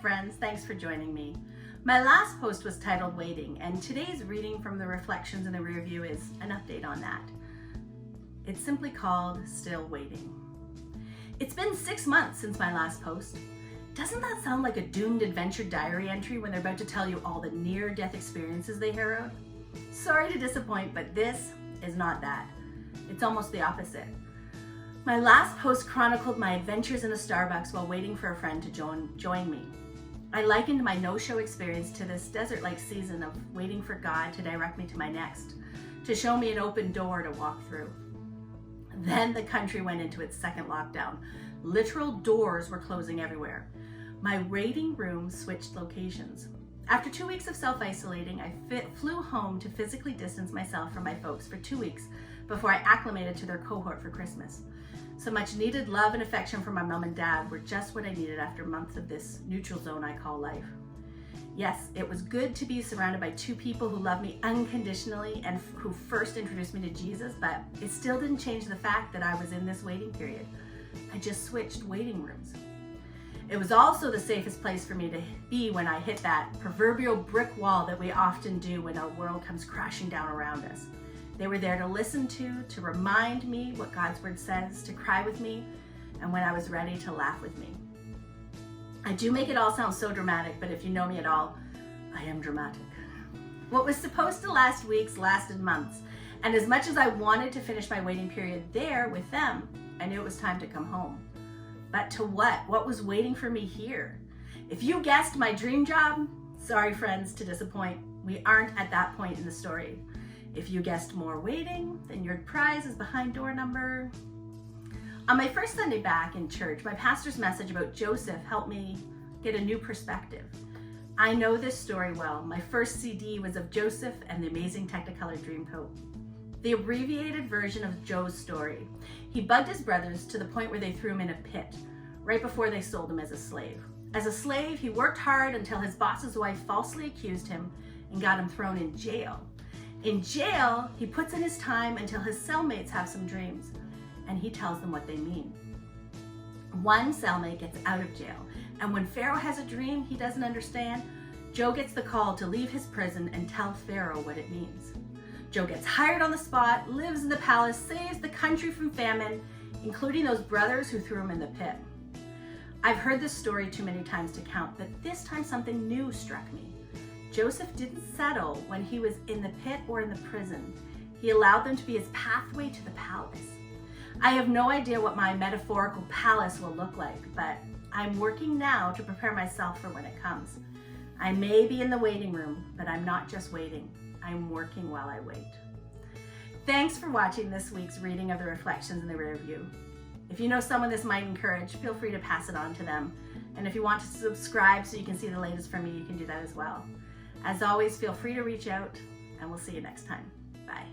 friends, thanks for joining me. My last post was titled Waiting, and today's reading from the Reflections in the Rearview is an update on that. It's simply called Still Waiting. It's been 6 months since my last post. Doesn't that sound like a doomed adventure diary entry when they're about to tell you all the near-death experiences they harrowed? Sorry to disappoint, but this is not that. It's almost the opposite. My last post chronicled my adventures in a Starbucks while waiting for a friend to join me. I likened my no-show experience to this desert-like season of waiting for God to direct me to my next, to show me an open door to walk through. Then the country went into its second lockdown. Literal doors were closing everywhere. My waiting room switched locations. After 2 weeks of self-isolating, I flew home to physically distance myself from my folks for 2 weeks before I acclimated to their cohort for Christmas. So much needed love and affection from my mom and dad were just what I needed after months of this neutral zone I call life. Yes, it was good to be surrounded by 2 people who love me unconditionally and who first introduced me to Jesus, but it still didn't change the fact that I was in this waiting period. I just switched waiting rooms. It was also the safest place for me to be when I hit that proverbial brick wall that we often do when our world comes crashing down around us. They were there to listen to remind me what God's word says, to cry with me, and when I was ready, to laugh with me. I do make it all sound so dramatic, but if you know me at all, I am dramatic. What was supposed to last weeks lasted months, and as much as I wanted to finish my waiting period there with them, I knew it was time to come home. But to what? What was waiting for me here? If you guessed my dream job, sorry friends to disappoint, we aren't at that point in the story. If you guessed more waiting, then your prize is behind door number. On my first Sunday back in church, my pastor's message about Joseph helped me get a new perspective. I know this story well. My first CD was of Joseph and the Amazing Technicolor Dreamcoat. The abbreviated version of Joe's story. He bugged his brothers to the point where they threw him in a pit, right before they sold him as a slave. As a slave, he worked hard until his boss's wife falsely accused him and got him thrown in jail. In jail, he puts in his time until his cellmates have some dreams, and he tells them what they mean. One cellmate gets out of jail, and when Pharaoh has a dream he doesn't understand, Joe gets the call to leave his prison and tell Pharaoh what it means. Joe gets hired on the spot, lives in the palace, saves the country from famine, including those brothers who threw him in the pit. I've heard this story too many times to count, but this time something new struck me. Joseph didn't settle when he was in the pit or in the prison. He allowed them to be his pathway to the palace. I have no idea what my metaphorical palace will look like, but I'm working now to prepare myself for when it comes. I may be in the waiting room, but I'm not just waiting. I'm working while I wait. Thanks for watching this week's reading of the Reflections in the Rearview. If you know someone this might encourage, feel free to pass it on to them. And if you want to subscribe so you can see the latest from me, you can do that as well. As always, feel free to reach out, and we'll see you next time. Bye.